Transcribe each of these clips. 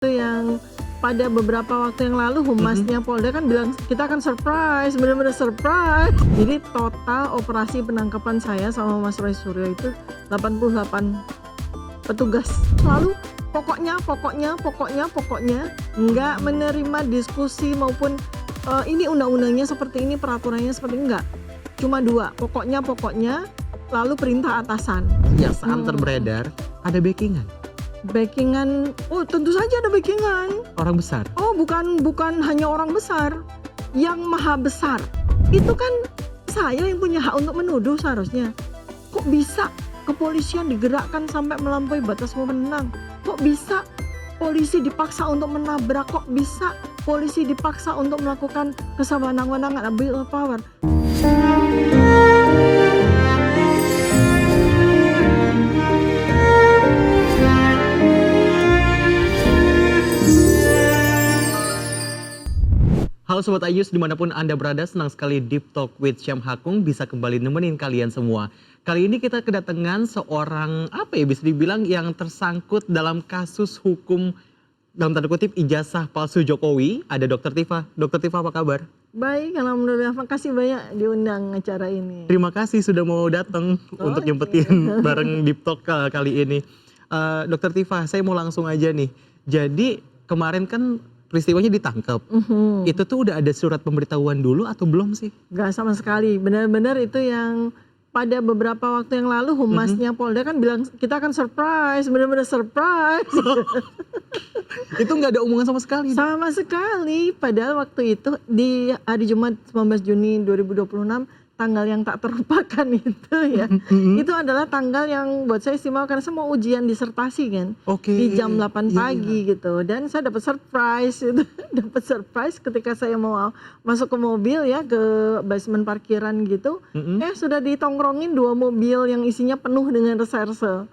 Itu yang pada beberapa waktu yang lalu humasnya Polda kan bilang kita akan surprise, benar-benar surprise. Jadi total operasi penangkapan saya sama Mas Roy Suryo itu 88 petugas. Lalu pokoknya nggak menerima diskusi maupun ini undang-undangnya seperti ini, peraturannya seperti ini, enggak. Cuma dua, pokoknya lalu perintah atasan. Yang seantar beredar ada backingan. Backingan, oh tentu saja ada backingan. Orang besar. Oh bukan hanya orang besar, yang maha besar. Itu kan saya yang punya hak untuk menuduh seharusnya. Kok bisa kepolisian digerakkan sampai melampaui batas wewenang? Kok bisa polisi dipaksa untuk menabrak? Kok bisa polisi dipaksa untuk melakukan kesewenang-wenangan, abuse of power? Halo Sobat Ayus, dimanapun Anda berada, senang sekali Deep Talk with Syam Hakung bisa kembali nemenin kalian semua. Kali ini kita kedatangan seorang, bisa dibilang yang tersangkut dalam kasus hukum, dalam tanda kutip, ijazah palsu Jokowi. Ada Dr. Tifa. Dr. Tifa, apa kabar? Baik, alhamdulillah. Makasih banyak diundang acara ini. Terima kasih sudah mau datang untuk nyempetin bareng Deep Talk kali ini. Dr. Tifa, saya mau langsung aja nih. Jadi kemarin kan peristiwanya ditangkap. Itu tuh udah ada surat pemberitahuan dulu atau belum sih? Gak sama sekali. Benar-benar itu yang pada beberapa waktu yang lalu humasnya Polda kan bilang kita akan surprise, benar-benar surprise. Itu nggak ada omongan sama sekali? Sama sekali. Padahal waktu itu di hari Jumat 19 Juni 2026, tanggal yang tak terlupakan itu ya. Itu adalah tanggal yang buat saya istimewa karena saya mau ujian disertasi kan. Di jam 8 pagi gitu. Dan saya dapat surprise itu. Dapat surprise ketika saya mau masuk ke mobil ya, ke basement parkiran gitu. Sudah ditongkrongin 2 mobil yang isinya penuh dengan reserse.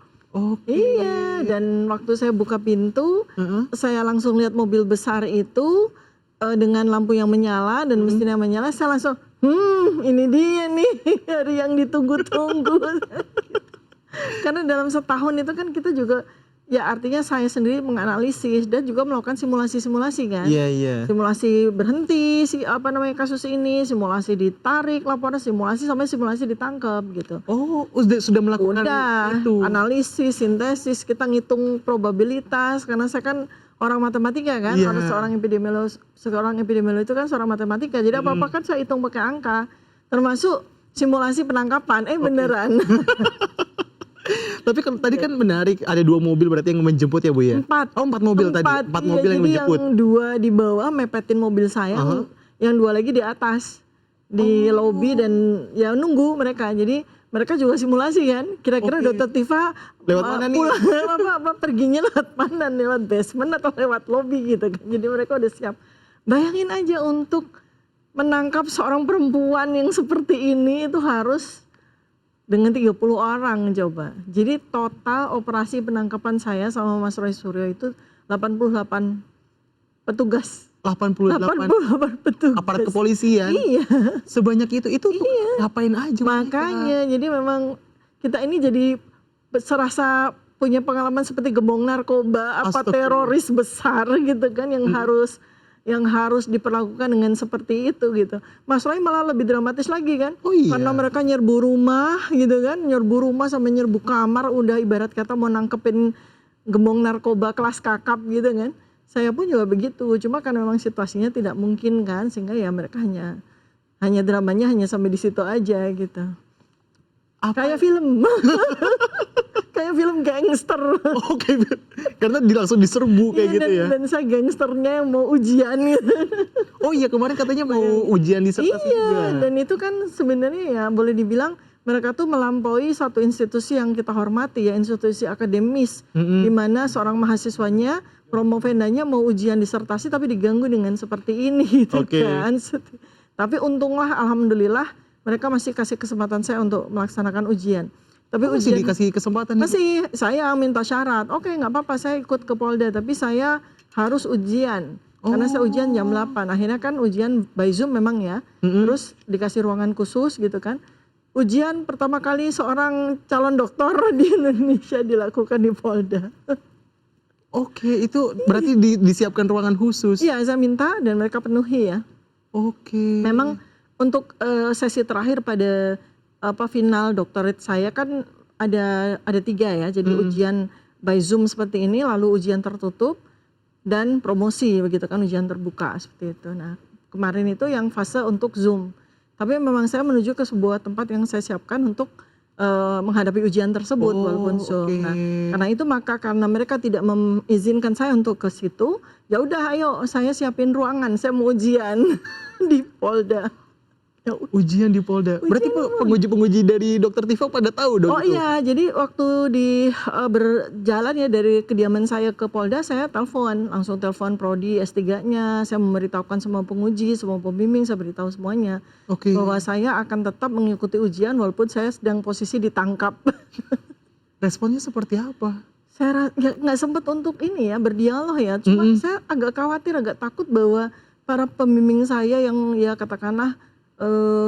Iya, dan waktu saya buka pintu, saya langsung lihat mobil besar itu dengan lampu yang menyala dan mesin yang menyala. Saya langsung ini dia nih hari yang ditunggu-tunggu. Karena dalam setahun itu kan kita juga, ya artinya saya sendiri menganalisis dan juga melakukan simulasi-simulasi kan. Simulasi berhenti kasus ini, simulasi ditarik laporan, simulasi sampai simulasi ditangkap gitu. Sudah melakukan itu. Analisis, sintesis, kita ngitung probabilitas karena saya kan orang matematika kan, seorang epidemiolog itu kan seorang matematika. Jadi apa-apa kan saya hitung pakai angka. Termasuk simulasi penangkapan. Beneran. Tapi kan tadi kan menarik, ada 2 mobil berarti yang menjemput ya Bu ya? 4. 4 mobil tadi. 4 mobil yang menjemput. Jadi yang 2 di bawah mepetin mobil saya, yang 2 lagi di atas. Di lobi dan ya nunggu mereka. Jadi mereka juga simulasi kan, kira-kira Dr. Tifa lewat mana nih? Perginya lewat mana, lewat basement atau lewat lobby gitu kan. Jadi mereka udah siap. Bayangin aja untuk menangkap seorang perempuan yang seperti ini itu harus dengan 30 orang coba. Jadi total operasi penangkapan saya sama Mas Roy Suryo itu 88 petugas. 88 petugas. Aparat kepolisian. Iya. Sebanyak itu ngapain aja? Makanya jadi memang kita ini jadi serasa punya pengalaman seperti gembong narkoba, teroris besar gitu kan yang harus diperlakukan dengan seperti itu gitu. Mas Roy malah lebih dramatis lagi kan. Karena mereka nyerbu rumah gitu kan, nyerbu rumah sampai nyerbu kamar, udah ibarat kata mau nangkepin gembong narkoba kelas kakap gitu kan. Saya pun juga begitu, cuma karena memang situasinya tidak mungkin kan, sehingga ya mereka hanya dramanya hanya sampai di situ aja gitu. Kayak film. Kayak film gangster. Karena langsung diserbu kayak gitu ya. Dan saya gangsternya yang mau ujian gitu. Kemarin katanya mau ujian disertasi juga. Dan itu kan sebenarnya ya boleh dibilang mereka tuh melampaui satu institusi yang kita hormati ya, institusi akademis, di mana seorang mahasiswanya, promovendanya mau ujian disertasi tapi diganggu dengan seperti ini gitu kan. Tapi untunglah alhamdulillah mereka masih kasih kesempatan saya untuk melaksanakan ujian. Tapi masih dikasih kesempatan? Masih, saya minta syarat. Nggak apa-apa saya ikut ke Polda tapi saya harus ujian. Karena saya ujian jam 8. Akhirnya kan ujian by Zoom memang ya. Terus dikasih ruangan khusus gitu kan. Ujian pertama kali seorang calon dokter di Indonesia dilakukan di Polda. Oke, itu berarti disiapkan ruangan khusus? Iya, saya minta dan mereka penuhi ya. Oke. Memang untuk, sesi terakhir pada, final doktorat saya kan ada 3 ya. Jadi Mhm. ujian by Zoom seperti ini, lalu ujian tertutup, dan promosi begitu kan, ujian terbuka seperti itu. Nah, kemarin itu yang fase untuk Zoom. Tapi memang saya menuju ke sebuah tempat yang saya siapkan untuk, menghadapi ujian tersebut walaupun Oh, oke. Zoom. Nah, karena itu maka karena mereka tidak mengizinkan saya untuk ke situ, ya udah ayo saya siapin ruangan, saya mau ujian di Polda. Ya Ujian di Polda. Berarti ujian di Polda. penguji-penguji dari Dokter Tiva pada tahu dong Oh itu? iya, jadi waktu berjalan ya dari kediaman saya ke Polda, saya telepon, langsung telepon prodi S3-nya, saya memberitahukan semua penguji, semua pembimbing, saya beritahu semuanya Oke. bahwa saya akan tetap mengikuti ujian walaupun saya sedang posisi ditangkap. Responnya seperti apa? Saya ya nggak sempet untuk ini ya, berdialog ya, cuma Mhm. saya agak khawatir, agak takut bahwa para pembimbing saya yang ya katakanlah,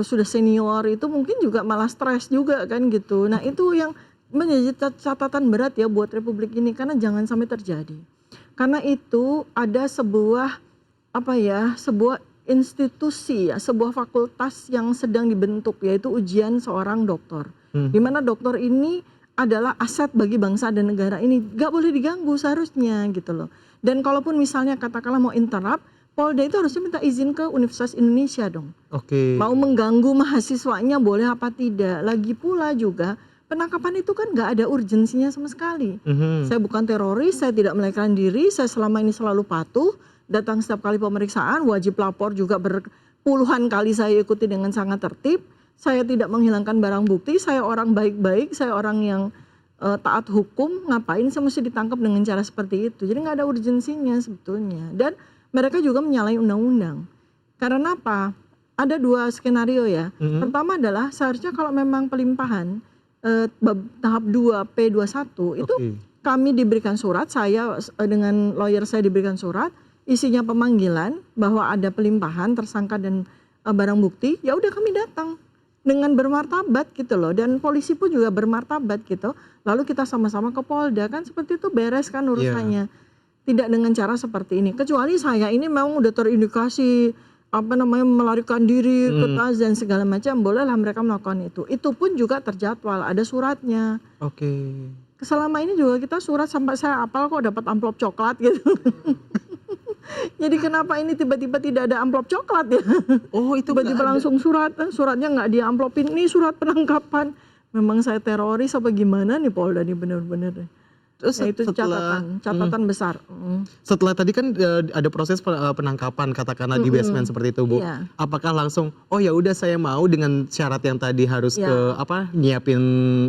sudah senior itu mungkin juga malah stres juga kan gitu. Nah itu yang menjadi catatan berat ya buat republik ini, karena jangan sampai terjadi. Karena itu ada sebuah, apa ya, sebuah institusi ya, sebuah fakultas yang sedang dibentuk, yaitu ujian seorang dokter. Hmm. Di mana dokter ini adalah aset bagi bangsa dan negara ini, nggak boleh diganggu seharusnya gitu loh. Dan kalaupun misalnya katakanlah mau interrupt, Polda itu harusnya minta izin ke Universitas Indonesia dong. Oke. Mau mengganggu mahasiswanya boleh apa tidak. Lagi pula juga penangkapan itu kan nggak ada urgensinya sama sekali. Mhm. Saya bukan teroris, saya tidak melarikan diri, saya selama ini selalu patuh, datang setiap kali pemeriksaan, wajib lapor juga berpuluhan kali saya ikuti dengan sangat tertib. Saya tidak menghilangkan barang bukti, saya orang baik-baik, saya orang yang taat hukum, ngapain saya mesti ditangkap dengan cara seperti itu. Jadi nggak ada urgensinya sebetulnya. Dan mereka juga menyalahi undang-undang. Karena apa? Ada 2 skenario ya. Mhm. Pertama adalah seharusnya kalau memang pelimpahan tahap 2 P21 itu Oke. kami diberikan surat, saya dengan lawyer saya diberikan surat, isinya pemanggilan bahwa ada pelimpahan tersangka dan barang bukti, ya udah kami datang dengan bermartabat gitu loh, dan polisi pun juga bermartabat gitu. Lalu kita sama-sama ke Polda, kan seperti itu beres kan Iya. urusannya. Tidak dengan cara seperti ini. Kecuali saya ini memang udah terindikasi apa namanya melarikan diri ke Mhm. tas dan segala macam, bolehlah mereka melakukan itu. Itu pun juga terjadwal, ada suratnya. Oke. Selama ini juga kita surat sampai saya apal kok dapat amplop coklat gitu. Jadi kenapa ini tiba-tiba tidak ada amplop coklat ya? Oh, itu nggak Tiba-tiba ada. langsung surat, suratnya nggak diamplopin, ini surat penangkapan. Memang saya teroris apa gimana nih Polda nih bener-bener deh. Terus Ya itu setelah catatan besar. setelah tadi kan, ada proses penangkapan katakanlah di basement seperti itu, Bu. Iya. Apakah langsung, "Oh ya udah saya mau," dengan syarat yang tadi harus Iya. nyiapin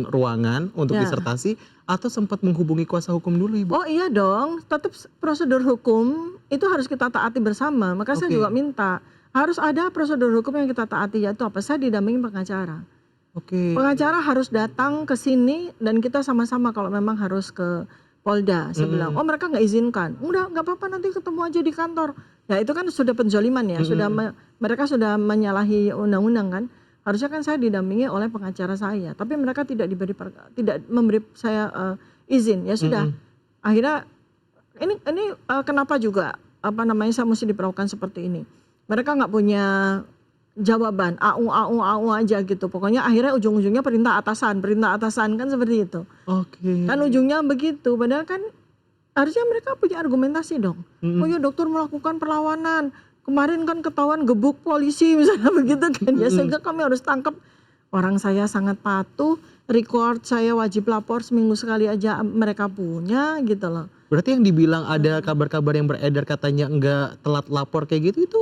ruangan untuk Iya. disertasi, atau sempat menghubungi kuasa hukum dulu, Ibu? Oh iya dong, tetap prosedur hukum itu harus kita taati bersama. Maka saya Oke. juga minta harus ada prosedur hukum yang kita taati, yaitu apa? Saya didampingi pengacara. Oke. Pengacara harus datang ke sini dan kita sama-sama kalau memang harus ke Polda. Saya bilang, oh mereka nggak izinkan. Udah nggak apa-apa nanti ketemu aja di kantor. Ya itu kan sudah penzoliman ya, mereka sudah menyalahi undang-undang kan. Harusnya kan saya didampingi oleh pengacara saya, tapi mereka tidak memberi saya izin. Ya sudah, akhirnya ini kenapa juga apa namanya saya mesti diperlakukan seperti ini. Mereka nggak punya jawaban, au aja gitu. Pokoknya akhirnya ujung-ujungnya perintah atasan kan seperti itu. Oke. Kan ujungnya begitu, padahal kan harusnya mereka punya argumentasi dong. Oh ya dokter melakukan perlawanan, kemarin kan ketahuan gebuk polisi misalnya begitu kan ya, sehingga kami harus tangkap. Orang saya sangat patuh, record saya wajib lapor seminggu sekali aja mereka punya gitu loh. Berarti yang dibilang ada kabar-kabar yang beredar katanya enggak telat lapor kayak gitu, itu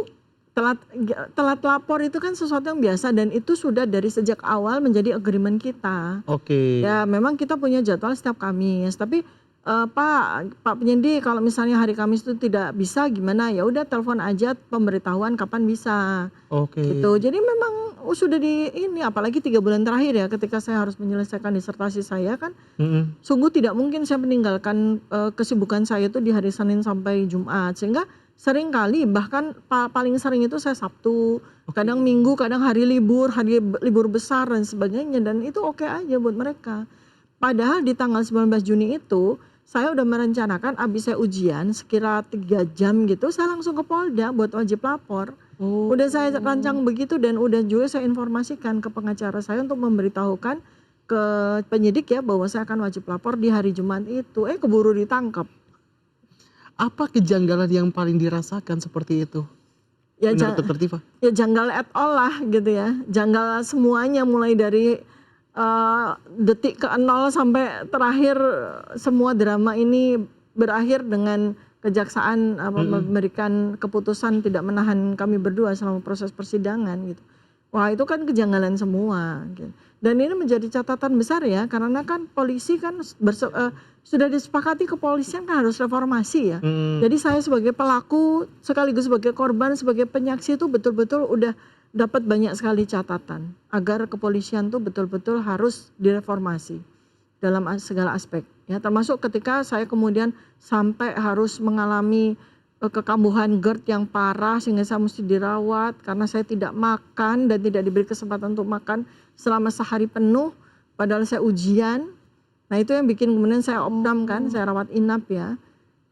Telat lapor itu kan sesuatu yang biasa dan itu sudah dari sejak awal menjadi agreement kita. oke. Ya memang kita punya jadwal setiap Kamis, tapi Pak penyidik kalau misalnya hari Kamis itu tidak bisa gimana, ya udah telepon aja pemberitahuan kapan bisa Oke. gitu. Jadi memang sudah di ini, apalagi 3 bulan terakhir ya ketika saya harus menyelesaikan disertasi saya kan, Mhm. sungguh tidak mungkin saya meninggalkan kesibukan saya itu di hari Senin sampai Jumat, sehingga sering kali bahkan paling sering itu saya Sabtu, kadang Minggu, kadang hari libur besar dan sebagainya, dan itu oke aja buat mereka. Padahal di tanggal 19 Juni itu saya udah merencanakan abis saya ujian sekira 3 jam gitu, saya langsung ke Polda buat wajib lapor. Oh. Udah saya rancang begitu dan udah juga saya informasikan ke pengacara saya untuk memberitahukan ke penyidik ya bahwa saya akan wajib lapor di hari Jumat itu. Keburu ditangkap. Apa kejanggalan yang paling dirasakan seperti itu? Ya, Menurut Dokter Tifa? ya janggal at all lah gitu ya. Janggal semuanya mulai dari detik ke 0 sampai terakhir semua drama ini berakhir dengan kejaksaan memberikan keputusan tidak menahan kami berdua selama proses persidangan gitu. Wah itu kan kejanggalan semua gitu. Dan ini menjadi catatan besar ya karena kan polisi kan sudah disepakati kepolisian kan harus reformasi ya. Jadi saya sebagai pelaku sekaligus sebagai korban sebagai penyaksi itu betul-betul udah dapat banyak sekali catatan agar kepolisian tuh betul-betul harus direformasi dalam segala aspek ya, termasuk ketika saya kemudian sampai harus mengalami kekambuhan GERD yang parah sehingga saya mesti dirawat karena saya tidak makan dan tidak diberi kesempatan untuk makan selama sehari penuh padahal saya ujian. Nah itu yang bikin kemudian saya opnam kan, saya rawat inap ya.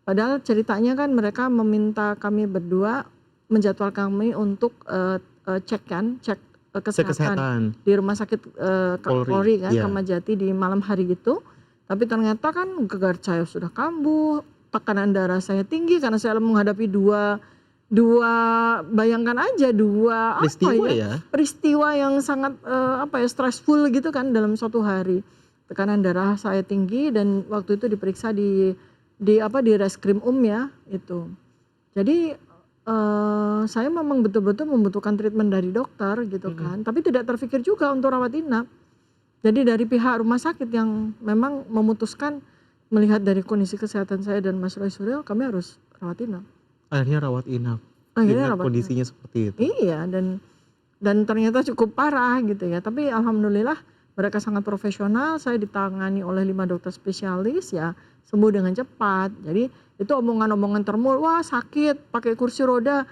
Padahal ceritanya kan mereka meminta kami berdua menjadwalkan kami untuk cek kesehatan di rumah sakit Polri kan, Kramat Jati di malam hari itu. Tapi ternyata kan GERD saya sudah kambuh, tekanan darah saya tinggi karena saya menghadapi dua bayangkan aja dua peristiwa yang sangat stressful gitu kan dalam suatu hari. Tekanan darah saya tinggi dan waktu itu diperiksa di Reskrim ya itu. Jadi saya memang betul-betul membutuhkan treatment dari dokter gitu kan, tapi tidak terpikir juga untuk rawat inap. Jadi dari pihak rumah sakit yang memang memutuskan melihat dari kondisi kesehatan saya dan Mas Roy Suryo, kami harus rawat inap. Akhirnya rawat inap. Akhirnya rawat kondisinya inap. Seperti itu. Iya dan ternyata cukup parah gitu ya. Tapi alhamdulillah mereka sangat profesional. Saya ditangani oleh 5 dokter spesialis ya, sembuh dengan cepat. Jadi itu omongan-omongan termul, wah sakit pakai kursi roda,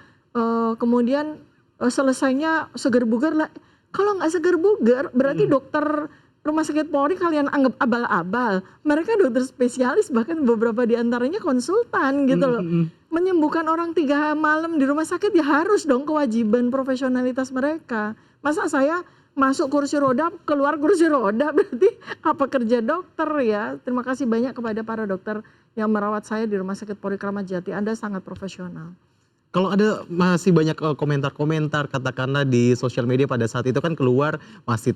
kemudian selesainya seger buger lah. Kalau nggak seger buger berarti dokter rumah sakit Polri kalian anggap abal-abal. Mereka dokter spesialis bahkan beberapa diantaranya konsultan gitu loh. Menyembuhkan orang 3 malam di rumah sakit ya harus dong kewajiban profesionalitas mereka. Masa saya masuk kursi roda, keluar kursi roda, berarti apa kerja dokter ya. Terima kasih banyak kepada para dokter yang merawat saya di Rumah Sakit Polri Kramat Jati. Anda sangat profesional. Kalau ada masih banyak komentar-komentar katakanlah di sosial media pada saat itu kan keluar masih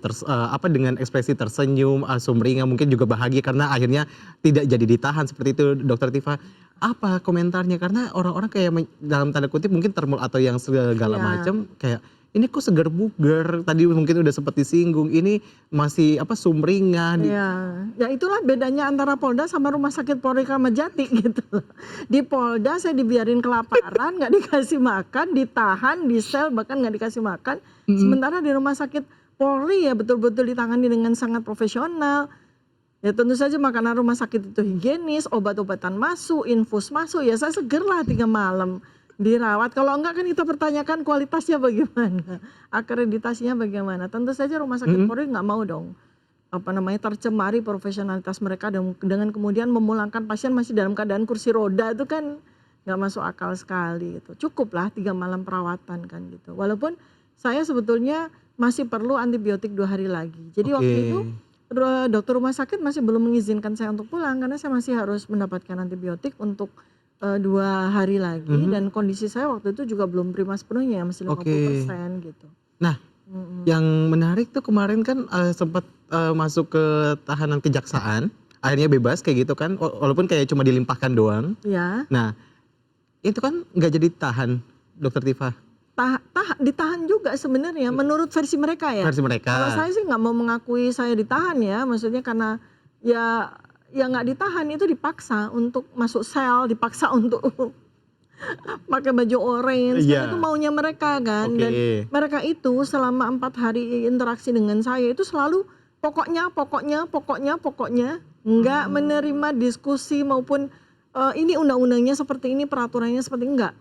dengan ekspresi tersenyum, sumringah, mungkin juga bahagia karena akhirnya tidak jadi ditahan seperti itu Dokter Tifa. Apa komentarnya? Karena orang-orang kayak dalam tanda kutip mungkin termul atau yang segala macam kayak ini kok segar bugar, tadi mungkin udah sempat disinggung, ini masih sumringah. Ya itulah bedanya antara Polda sama Rumah Sakit Polri Kramat Jati gitu. Di Polda saya dibiarin kelaparan, nggak dikasih makan, ditahan, di sel bahkan nggak dikasih makan. Sementara di Rumah Sakit Polri ya betul-betul ditangani dengan sangat profesional. Ya tentu saja makanan rumah sakit itu higienis, obat-obatan masuk, infus masuk, ya saya seger lah 3 malam. Dirawat, kalau enggak kan kita pertanyakan kualitasnya bagaimana, akreditasinya bagaimana. Tentu saja rumah sakit Polri nggak mau dong tercemari profesionalitas mereka dengan kemudian memulangkan pasien masih dalam keadaan kursi roda, itu kan nggak masuk akal sekali gitu. Cukuplah 3 malam perawatan kan gitu. Walaupun saya sebetulnya masih perlu antibiotik 2 hari lagi. Jadi waktu itu dokter rumah sakit masih belum mengizinkan saya untuk pulang karena saya masih harus mendapatkan antibiotik untuk 2 hari lagi dan kondisi saya waktu itu juga belum prima sepenuhnya, masih 50% gitu. Nah, yang menarik tuh kemarin kan sempat masuk ke tahanan kejaksaan, akhirnya bebas kayak gitu kan, walaupun kayak cuma dilimpahkan doang. Ya. Nah, itu kan nggak jadi tahan, Dokter Tifa. Ditahan juga sebenarnya menurut versi mereka ya. Versi mereka. Kalau saya sih nggak mau mengakui saya ditahan ya, maksudnya karena ya nggak ditahan, itu dipaksa untuk masuk sel, dipaksa untuk pakai baju orange, itu maunya mereka kan. Dan mereka itu selama 4 hari interaksi dengan saya itu selalu pokoknya nggak menerima diskusi maupun ini undang-undangnya seperti ini, peraturannya seperti enggak.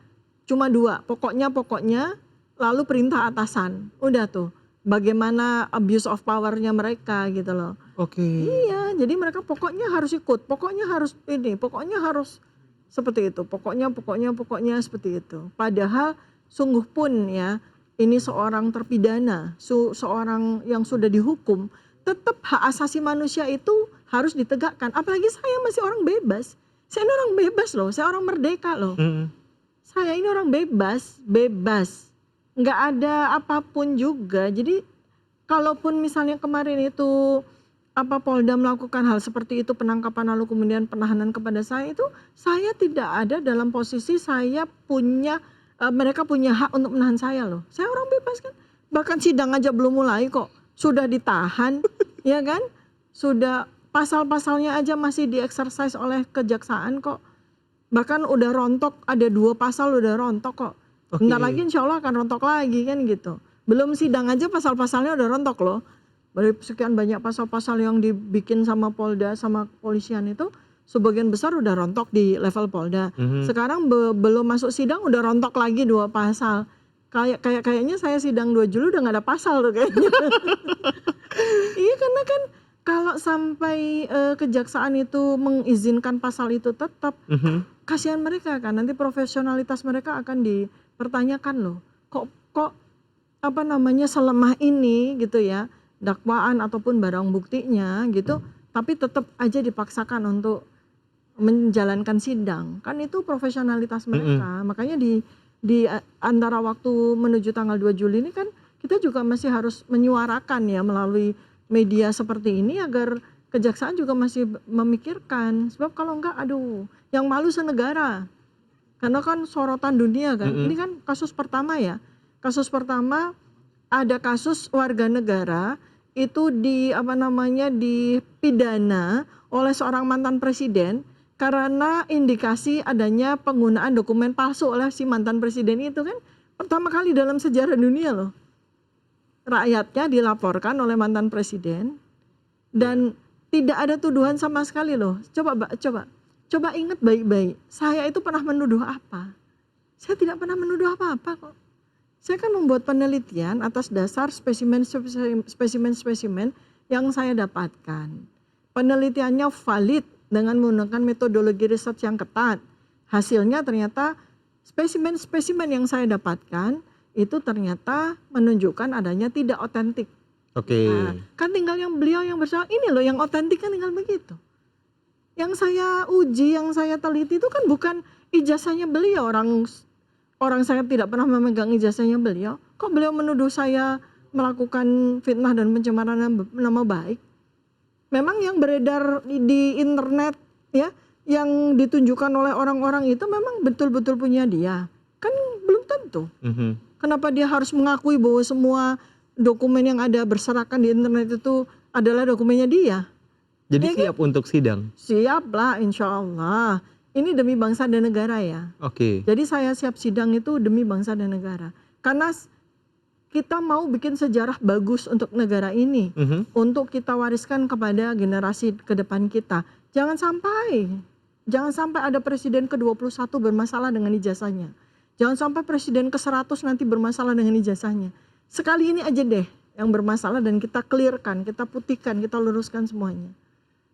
Cuma 2, pokoknya lalu perintah atasan, udah tuh bagaimana abuse of powernya mereka gitu loh. Oke. Iya, jadi mereka pokoknya harus ikut, pokoknya harus ini, pokoknya harus seperti itu, pokoknya seperti itu. Padahal sungguh pun ya, ini seorang terpidana, seorang yang sudah dihukum, tetap hak asasi manusia itu harus ditegakkan. Apalagi saya masih orang bebas. Saya ini orang bebas loh, saya orang merdeka loh. Mm. Saya ini orang bebas, nggak ada apapun juga. Jadi kalaupun misalnya kemarin itu Polda melakukan hal seperti itu, penangkapan lalu kemudian penahanan kepada saya, itu saya tidak ada dalam posisi saya punya mereka punya hak untuk menahan saya loh. Saya orang bebas kan. Bahkan sidang aja belum mulai kok sudah ditahan, ya kan? Sudah pasal-pasalnya aja masih dieksersis oleh kejaksaan kok. Bahkan udah rontok, ada 2 pasal udah rontok kok. Oke. Bentar lagi insya Allah akan rontok lagi kan gitu. Belum sidang aja pasal-pasalnya udah rontok loh. Dari sekian banyak pasal-pasal yang dibikin sama Polda sama kepolisian itu, sebagian besar udah rontok di level Polda. Sekarang belum masuk sidang udah rontok lagi 2 pasal. Kayaknya saya sidang 2 Juli udah gak ada pasal tuh kayaknya. Iya, karena kan kalau sampai kejaksaan itu mengizinkan pasal itu tetap, kasihan mereka kan, nanti profesionalitas mereka akan dipertanyakan loh. Kok selemah ini gitu ya, dakwaan ataupun barang buktinya gitu, tapi tetap aja dipaksakan untuk menjalankan sidang. Kan itu profesionalitas mereka. Makanya di antara waktu menuju tanggal 2 Juli ini kan kita juga masih harus menyuarakan ya melalui media seperti ini agar kejaksaan juga masih memikirkan. Sebab kalau enggak, aduh, yang malu senegara. Karena kan sorotan dunia kan. Ini kan kasus pertama ya. Kasus pertama ada kasus warga negara itu dipidana oleh seorang mantan presiden karena indikasi adanya penggunaan dokumen palsu oleh si mantan presiden itu kan. Pertama kali dalam sejarah dunia loh. Rakyatnya dilaporkan oleh mantan presiden dan tidak ada tuduhan sama sekali loh. Coba ingat baik-baik. Saya itu pernah menuduh apa? Saya tidak pernah menuduh apa-apa kok. Saya kan membuat penelitian atas dasar spesimen yang saya dapatkan. Penelitiannya valid dengan menggunakan metodologi riset yang ketat. Hasilnya ternyata spesimen yang saya dapatkan itu ternyata menunjukkan adanya tidak otentik. Oke. Nah, kan tinggal beliau yang bersalah, ini loh yang otentik kan tinggal begitu. Yang saya uji, yang saya teliti itu kan bukan ijazahnya beliau, orang saya tidak pernah memegang ijazahnya beliau. Kok beliau menuduh saya melakukan fitnah dan pencemaran nama baik? Memang yang beredar di internet ya, yang ditunjukkan oleh orang-orang itu memang betul-betul punya dia? Kan belum tentu. Kenapa dia harus mengakui bahwa semua dokumen yang ada berserakan di internet itu adalah dokumennya dia? Jadi Ya kan? siap untuk sidang? Siap lah, insya Allah. Ini demi bangsa dan negara ya. Oke. Jadi saya siap sidang itu demi bangsa dan negara. Karena kita mau bikin sejarah bagus untuk negara ini. Untuk kita wariskan kepada generasi ke depan kita. Jangan sampai ada presiden ke-21 bermasalah dengan ijazahnya. Jangan sampai presiden ke-100 nanti bermasalah dengan ijazahnya. Sekali ini aja deh yang bermasalah dan kita clearkan, kita putihkan, kita luruskan semuanya.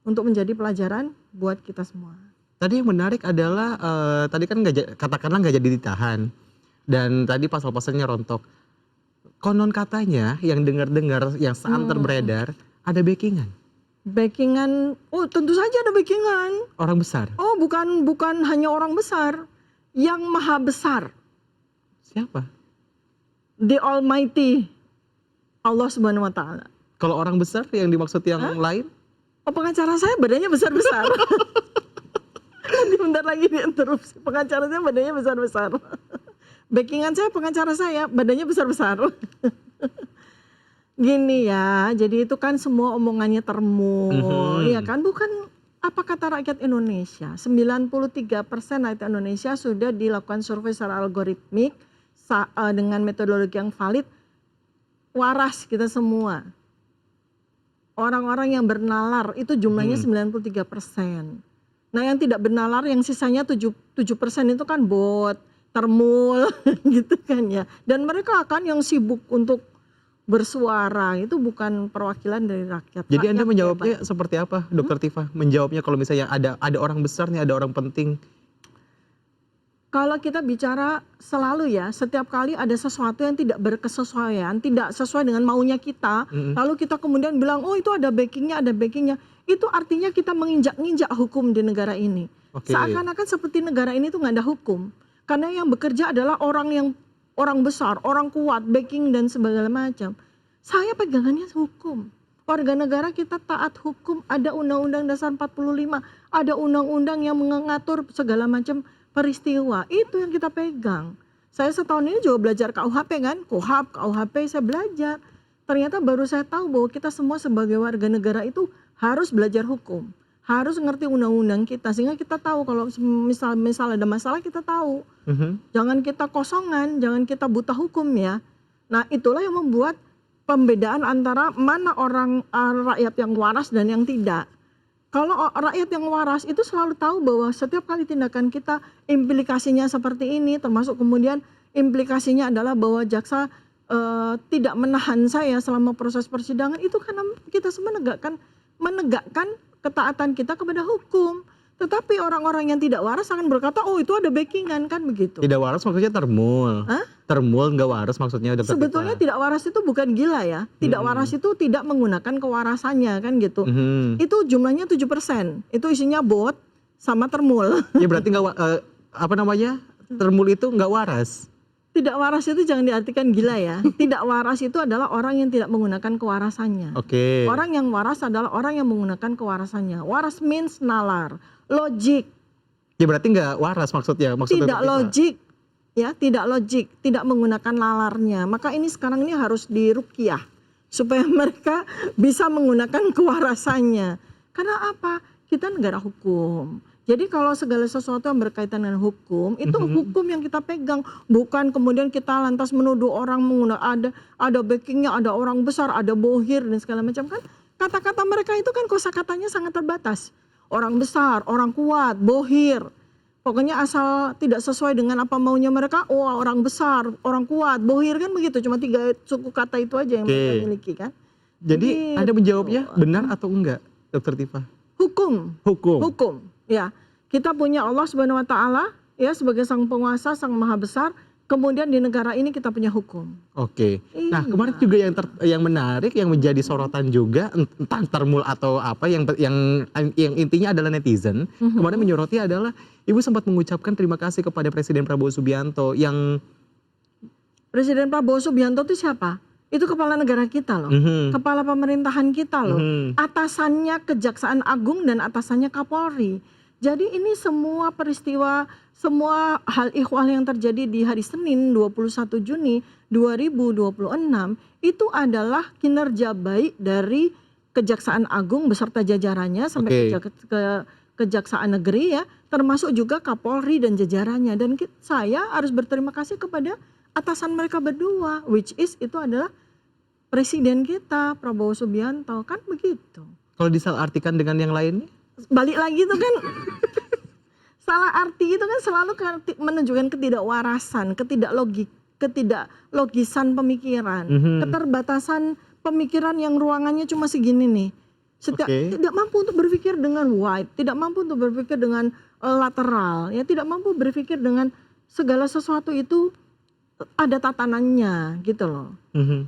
Untuk menjadi pelajaran buat kita semua. Tadi yang menarik adalah tadi kan katakanlah nggak jadi ditahan dan tadi pasal-pasalnya rontok. Konon katanya yang dengar-dengar yang santer beredar ada backingan. Backingan, oh tentu saja ada backingan. Orang besar. Oh bukan hanya orang besar, yang maha besar. Siapa? The Almighty, Allah Subhanahu Wa Taala. Kalau orang besar yang dimaksud yang lain? Oh pengacara saya badannya besar-besar. Nanti bentar lagi diinterupsi. Pengacara saya badannya besar-besar. Backingan saya, pengacara saya badannya besar-besar. Gini ya, jadi itu kan semua omongannya termul, ya kan? Bukan apa kata rakyat Indonesia. 93% rakyat Indonesia sudah dilakukan survei secara algoritmik dengan metodologi yang valid. Waras kita semua. Orang-orang yang bernalar itu jumlahnya 93%. Nah yang tidak bernalar, yang sisanya 7% itu kan bot, termul gitu kan ya. Dan mereka akan yang sibuk untuk bersuara, itu bukan perwakilan dari rakyat. Jadi Anda Rakyat menjawabnya hebat. seperti apa, Dokter Tifa? Menjawabnya kalau misalnya ada orang besar nih, ada orang penting. Kalau kita bicara selalu ya, setiap kali ada sesuatu yang tidak berkesesuaian, tidak sesuai dengan maunya kita, Mhm. lalu kita kemudian bilang, oh itu ada backingnya, itu artinya kita menginjak-injak hukum di negara ini. Oke. Seakan-akan seperti negara ini tuh nggak ada hukum, karena yang bekerja adalah orang besar, orang kuat, backing dan segala macam. Saya pegangannya hukum. Warga negara kita taat hukum, ada Undang-Undang Dasar 45, ada undang-undang yang mengatur segala macam peristiwa, itu yang kita pegang. Saya setahun ini juga belajar KUHP kan, KUHP saya belajar. Ternyata baru saya tahu bahwa kita semua sebagai warga negara itu harus belajar hukum, harus ngerti undang-undang kita, sehingga kita tahu kalau misal ada masalah kita tahu. Mhm. Jangan kita kosongan, jangan kita buta hukum ya. Nah itulah yang membuat pembedaan antara mana orang rakyat yang waras dan yang tidak. Kalau rakyat yang waras itu selalu tahu bahwa setiap kali tindakan kita implikasinya seperti ini, termasuk kemudian implikasinya adalah bahwa jaksa tidak menahan saya selama proses persidangan, itu karena kita semua menegakkan ketaatan kita kepada hukum. Tetapi orang-orang yang tidak waras akan berkata, oh itu ada backingan kan begitu. Tidak waras maksudnya termul. Hah? Termul nggak waras maksudnya, Dokter Sebetulnya Tifa. tidak waras itu bukan gila ya. Tidak waras itu tidak menggunakan kewarasannya kan gitu. Mhm. Itu jumlahnya 7%. Itu isinya bot sama termul. Ya berarti apa namanya? Termul itu nggak waras. Tidak waras itu jangan diartikan gila ya. Tidak waras itu adalah orang yang tidak menggunakan kewarasannya. Oke. Orang yang waras adalah orang yang menggunakan kewarasannya. Waras means nalar, logik. Ya berarti nggak waras maksudnya. Maksud Tidak Dokter Tifa. logik. Ya, tidak logik, tidak menggunakan nalarnya. Maka ini sekarang ini harus diruqyah supaya mereka bisa menggunakan kewarasannya. Karena apa? Kita negara hukum. Jadi kalau segala sesuatu yang berkaitan dengan hukum, itu hukum yang kita pegang, bukan kemudian kita lantas menuduh orang menggunakan ada backingnya, ada orang besar, ada bohir dan segala macam kan. Kata-kata mereka itu kan kosakatanya sangat terbatas. Orang besar, orang kuat, bohir. Pokoknya asal tidak sesuai dengan apa maunya mereka, oh orang besar, orang kuat, bohir kan begitu. Cuma 3 suku kata itu aja yang mereka miliki kan. Jadi Anda menjawabnya benar atau enggak, Dokter Tifa? Hukum. Hukum. Hukum, ya. Kita punya Allah Subhanahu wa taala ya sebagai sang penguasa, sang maha besar. Kemudian di negara ini kita punya hukum. Oke. Nah, Iya. kemarin juga yang menarik, yang menjadi sorotan juga entah termul atau apa yang intinya adalah netizen. Kemarin menyoroti adalah Ibu sempat mengucapkan terima kasih kepada Presiden Prabowo Subianto yang Presiden Prabowo Subianto itu siapa? Itu kepala negara kita loh. Kepala pemerintahan kita loh. Atasannya Kejaksaan Agung dan atasannya Kapolri. Jadi ini semua peristiwa, semua hal ihwal yang terjadi di hari Senin 21 Juni 2026 itu adalah kinerja baik dari Kejaksaan Agung beserta jajarannya sampai ke Kejaksaan Negeri ya, termasuk juga Kapolri dan jajarannya. Dan saya harus berterima kasih kepada atasan mereka berdua, which is itu adalah Presiden kita Prabowo Subianto, kan begitu. kalau disalahartikan dengan yang lainnya? Balik lagi itu kan salah arti itu kan selalu menunjukkan ketidakwarasan, ketidaklogisan pemikiran, keterbatasan pemikiran yang ruangannya cuma segini nih. Tidak mampu untuk berpikir dengan wide, tidak mampu untuk berpikir dengan lateral, ya tidak mampu berpikir dengan segala sesuatu itu ada tatanannya gitu loh.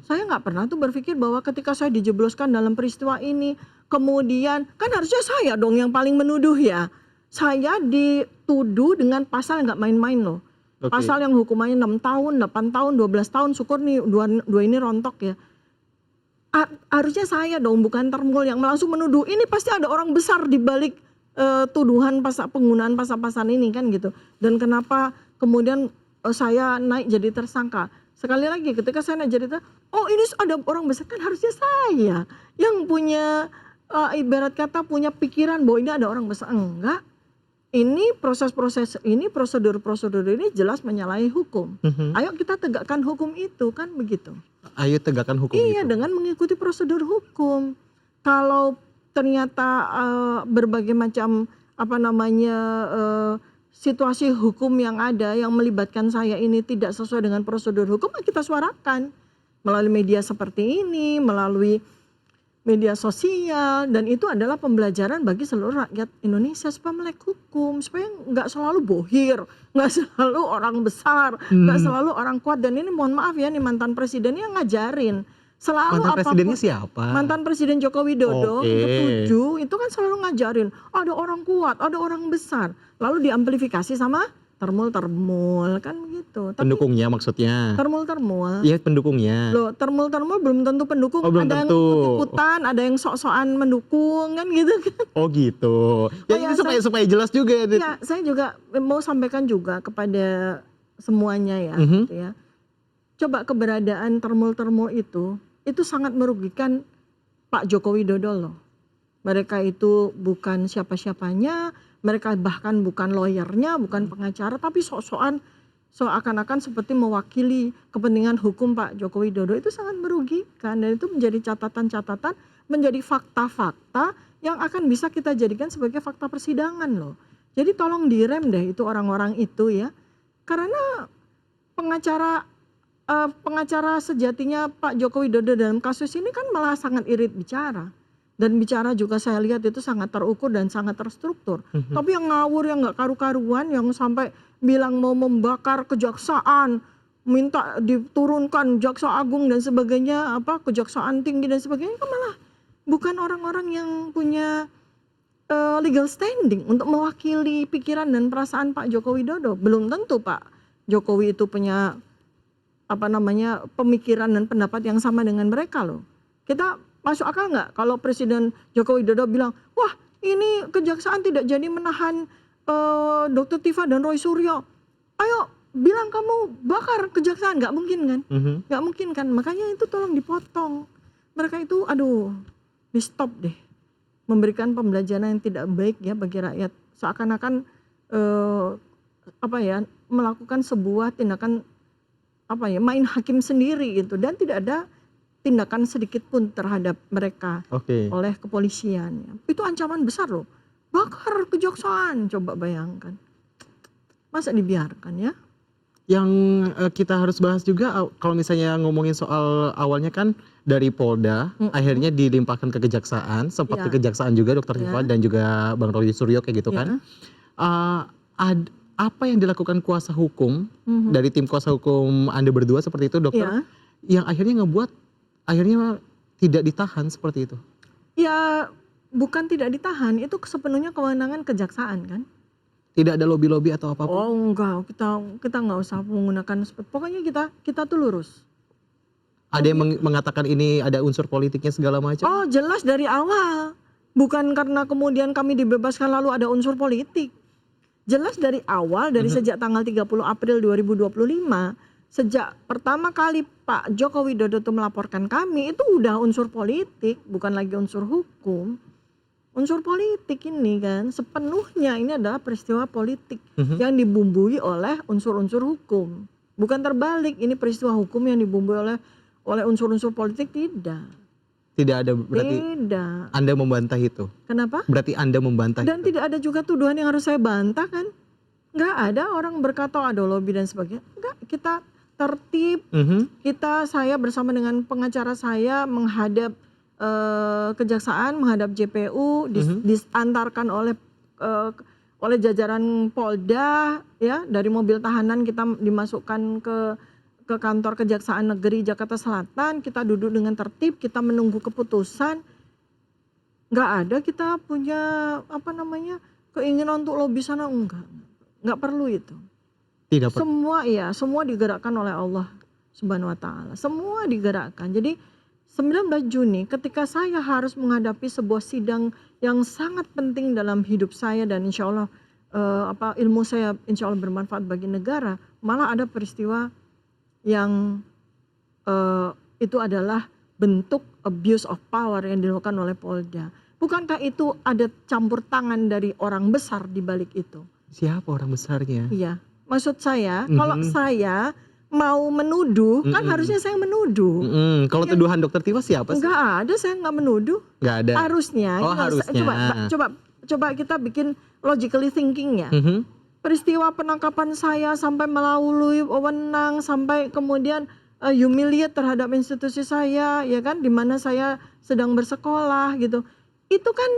Saya nggak pernah tuh berpikir bahwa ketika saya dijebloskan dalam peristiwa ini, kemudian kan harusnya saya dong yang paling menuduh ya. Saya dituduh dengan pasal nggak main-main loh. Pasal yang hukumannya 6 tahun, 8 tahun, 12 tahun, syukur nih dua ini rontok ya. Harusnya saya dong, bukan termul yang langsung menuduh. Ini pasti ada orang besar di balik tuduhan penggunaan pasal-pasal ini kan gitu. Dan kenapa kemudian saya naik jadi tersangka. Sekali lagi ketika saya naik jadi tersangka, oh ini ada orang besar, kan harusnya saya yang punya ibarat kata punya pikiran bahwa ini ada orang besar. Enggak, ini proses-proses ini, prosedur-prosedur ini jelas menyalahi hukum. Ayo kita tegakkan hukum itu, kan begitu. Ayo tegakkan hukum itu. Iya, dengan mengikuti prosedur hukum. Kalau ternyata berbagai macam situasi hukum yang ada yang melibatkan saya ini tidak sesuai dengan prosedur hukum, kita suarakan melalui media seperti ini, melalui media sosial, dan itu adalah pembelajaran bagi seluruh rakyat Indonesia supaya melek hukum, supaya nggak selalu bohir, nggak selalu orang besar, nggak selalu orang kuat. Dan ini mohon maaf ya, nih mantan presidennya ngajarin selalu Mantan apapun. presidennya siapa? Mantan Presiden Joko Widodo Oke. ke-7 itu kan selalu ngajarin ada orang kuat, ada orang besar, lalu diamplifikasi sama termul-termul kan begitu. Tapi Pendukungnya maksudnya? termul-termul. Iya, pendukungnya. Loh, termul-termul belum tentu pendukung, Oh, belum ada yang tentu. ikut-ikutan, ada yang sok-sokan mendukung kan gitu kan. Oh gitu. Ya ini Kayak supaya supaya jelas juga ya. Dit. Ya, saya juga mau sampaikan juga kepada semuanya ya, gitu ya. Coba keberadaan termul-termul itu sangat merugikan Pak Joko Widodo loh. Mereka itu bukan siapa-siapanya, mereka bahkan bukan lawyernya, bukan pengacara, tapi sok-sokan seakan-akan seperti mewakili kepentingan hukum Pak Joko Widodo. Itu sangat merugikan, dan itu menjadi catatan-catatan, menjadi fakta-fakta yang akan bisa kita jadikan sebagai fakta persidangan loh. Jadi tolong direm deh itu orang-orang itu ya, karena pengacara sejatinya Pak Joko Widodo dalam kasus ini kan malah sangat irit bicara. Dan bicara juga saya lihat itu sangat terukur dan sangat terstruktur. Tapi yang ngawur, yang nggak karu-karuan, yang sampai bilang mau membakar kejaksaan, minta diturunkan jaksa agung dan sebagainya, kejaksaan tinggi dan sebagainya, kan malah bukan orang-orang yang punya legal standing untuk mewakili pikiran dan perasaan Pak Joko Widodo. Belum tentu Pak Jokowi itu punya pemikiran dan pendapat yang sama dengan mereka loh. Kita masuk akal nggak kalau Presiden Joko Widodo bilang, wah ini kejaksaan tidak jadi menahan Dr. Tifa dan Roy Suryo. Ayo bilang kamu bakar kejaksaan, nggak mungkin kan? Nggak mungkin kan? Makanya itu tolong dipotong. Mereka itu di stop deh. Memberikan pembelajaran yang tidak baik ya bagi rakyat. Seakan-akan melakukan sebuah tindakan main hakim sendiri gitu, dan tidak ada tindakan sedikit pun terhadap mereka oleh kepolisian. Itu ancaman besar loh. Bakar kejaksaan, coba bayangkan. Masa dibiarkan ya? Yang kita harus bahas juga kalau misalnya ngomongin soal awalnya kan dari Polda, akhirnya dilimpahkan ke kejaksaan, sempat ke kejaksaan juga Dr. Tifa dan juga Bang Roy Suryo kayak gitu kan. Apa yang dilakukan kuasa hukum dari tim kuasa hukum Anda berdua seperti itu dokter, yang akhirnya ngebuat akhirnya tidak ditahan seperti itu? Ya bukan tidak ditahan, itu sepenuhnya kewenangan kejaksaan kan. Tidak ada lobby-lobby atau apapun? Oh enggak, kita nggak usah menggunakan, pokoknya kita tuh lurus. Ada yang mengatakan ini ada unsur politiknya segala macam? Oh jelas dari awal, bukan karena kemudian kami dibebaskan lalu ada unsur politik. Jelas dari awal, dari sejak tanggal 30 April 2025, sejak pertama kali Pak Joko Widodo itu melaporkan kami, itu udah unsur politik, bukan lagi unsur hukum. Unsur politik ini kan sepenuhnya ini adalah peristiwa politik yang dibumbui oleh unsur-unsur hukum. Bukan terbalik, ini peristiwa hukum yang dibumbui oleh unsur-unsur politik, tidak. Tidak ada, berarti tidak. Anda membantah itu? Kenapa? Berarti Anda membantah dan itu? Tidak ada juga tuduhan yang harus saya bantah kan. Nggak ada orang berkata ada lobby dan sebagainya. Enggak, kita tertib, saya bersama dengan pengacara saya menghadap kejaksaan, menghadap JPU, diantarkan oleh jajaran Polda ya, dari mobil tahanan kita dimasukkan ke kantor Kejaksaan Negeri Jakarta Selatan, kita duduk dengan tertib, kita menunggu keputusan. Nggak ada kita punya keinginan untuk lobby sana, nggak perlu itu. Tidak Semua digerakkan oleh Allah Subhanahu wa taala. Semua digerakkan. Jadi 19 Juni ketika saya harus menghadapi sebuah sidang yang sangat penting dalam hidup saya, dan insya Allah ilmu saya insya Allah bermanfaat bagi negara, malah ada peristiwa yang itu adalah bentuk abuse of power yang dilakukan oleh Polda. Bukankah itu ada campur tangan dari orang besar di balik itu? Siapa orang besarnya? Iya. Maksud saya, kalau saya mau menuduh, kan harusnya saya menuduh. Kalau tuduhan Dokter Tifa siapa sih? Enggak ada, saya nggak menuduh. Nggak ada? Harusnya. Oh harusnya. Coba kita bikin logically thinkingnya. Peristiwa penangkapan saya sampai melalui wewenang, sampai kemudian humiliate terhadap institusi saya, ya kan, di mana saya sedang bersekolah gitu. Itu kan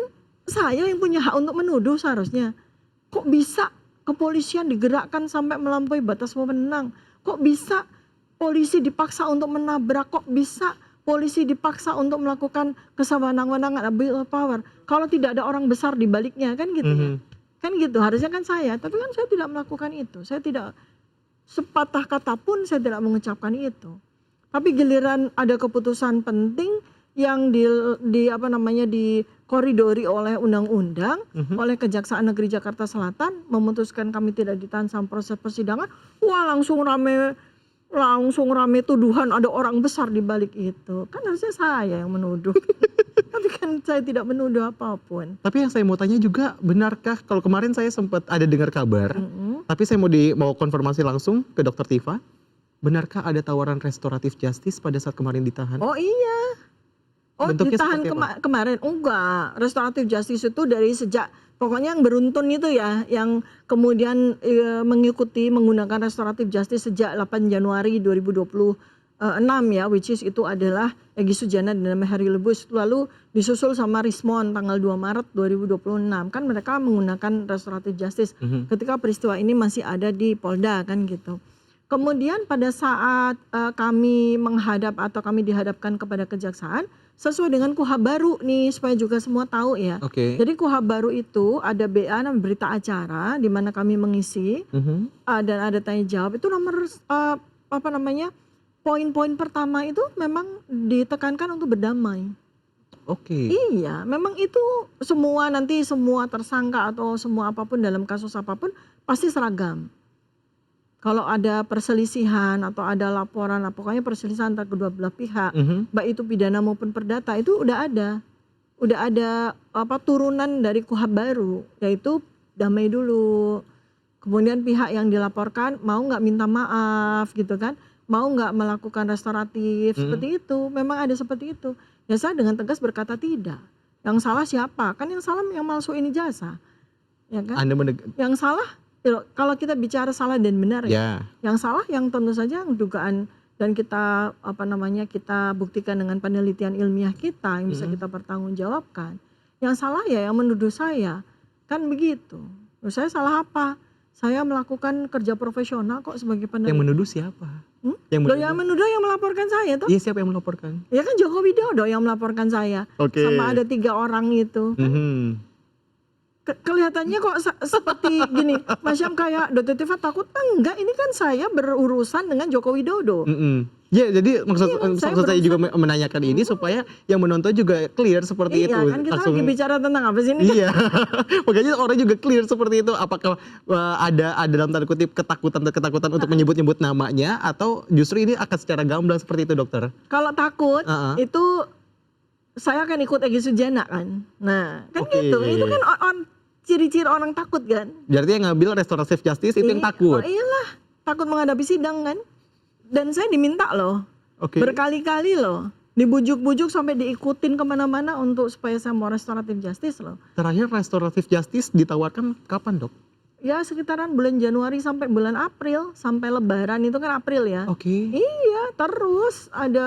saya yang punya hak untuk menuduh seharusnya. Kok bisa kepolisian digerakkan sampai melampaui batas wewenang? Kok bisa polisi dipaksa untuk menabrak? Kok bisa polisi dipaksa untuk melakukan kesewenang-wenangan abuse of power? Kalau tidak ada orang besar di baliknya, kan gitu ya. Kan gitu, harusnya kan saya, tapi kan saya tidak melakukan itu. Saya tidak, sepatah kata pun saya tidak mengucapkan itu. Tapi giliran ada keputusan penting yang dikoridori oleh undang-undang, oleh Kejaksaan Negeri Jakarta Selatan, memutuskan kami tidak ditahan sama proses persidangan, wah langsung rame tuduhan ada orang besar di balik itu. Kan harusnya saya yang menuduh. Tapi kan saya tidak menuduh apapun. Tapi yang saya mau tanya juga, benarkah kalau kemarin saya sempat ada dengar kabar, tapi saya mau konfirmasi langsung ke Dokter Tifa, benarkah ada tawaran restoratif justice pada saat kemarin ditahan? Oh iya. Oh Bentuknya ditahan seperti apa? kemarin? Enggak, restoratif justice itu dari sejak, pokoknya yang beruntun itu ya, yang kemudian mengikuti menggunakan restoratif justice sejak 8 Januari 2026 ya, which is itu adalah Egy Sujana dan Heri Lebus, lalu disusul sama Rismon tanggal 2 Maret 2026. Kan mereka menggunakan restoratif justice ketika peristiwa ini masih ada di Polda kan gitu. Kemudian pada saat kami menghadap atau kami dihadapkan kepada kejaksaan, sesuai dengan KUHP baru nih, supaya juga semua tahu ya. Oke. Jadi KUHP baru itu ada BA namanya berita acara di mana kami mengisi dan ada tanya jawab. Itu nomor poin-poin pertama itu memang ditekankan untuk berdamai. Oke. Iya, memang itu semua tersangka atau semua apapun dalam kasus apapun pasti seragam. Kalau ada perselisihan atau ada laporan, pokoknya perselisihan antara kedua belah pihak, baik itu pidana maupun perdata, itu udah ada turunan dari KUHP baru, yaitu damai dulu. Kemudian pihak yang dilaporkan mau nggak minta maaf gitu kan, mau nggak melakukan restoratif, seperti itu. Memang ada seperti itu. Ya saya dengan tegas berkata tidak. Yang salah siapa? Kan yang salah yang malsuin ijazah, ya kan? Yang salah, kalau kita bicara salah dan benar ya, yang salah yang tentu saja yang dugaan dan kita kita buktikan dengan penelitian ilmiah kita yang bisa kita pertanggungjawabkan. Yang salah ya yang menuduh saya, kan begitu. Saya salah apa? Saya melakukan kerja profesional kok sebagai peneliti. Yang menuduh siapa? Yang menuduh yang melaporkan saya tuh. Iya, siapa yang melaporkan? Ya kan Joko Widodo yang melaporkan saya. Oke. Sama ada 3 orang itu. Kelihatannya kok seperti gini, macam kayak Dokter Tifa takut. Enggak, ini kan saya berurusan dengan Joko Widodo. Ya, jadi maksud saya juga menanyakan ini supaya yang menonton juga clear seperti itu. Iya, kan kita lagi bicara tentang apa sih ini? Iya, makanya orang juga clear seperti itu. Apakah ada dalam tanda kutip ketakutan untuk menyebut-nyebut namanya, atau justru ini akan secara gamblang seperti itu, dokter? Kalau takut itu saya akan ikut Egy Sujana kan. Nah, kan gitu. Itu kan ciri-ciri orang takut kan. Berarti yang ngambil restoratif justice itu yang takut? Oh iyalah, takut menghadapi sidang kan. Dan saya diminta loh, berkali-kali loh, dibujuk-bujuk sampai diikutin kemana-mana untuk supaya saya mau restoratif justice loh. Terakhir restoratif justice ditawarkan kapan, dok? Ya sekitaran bulan Januari sampai bulan April, sampai Lebaran itu kan April ya. Iya, terus ada.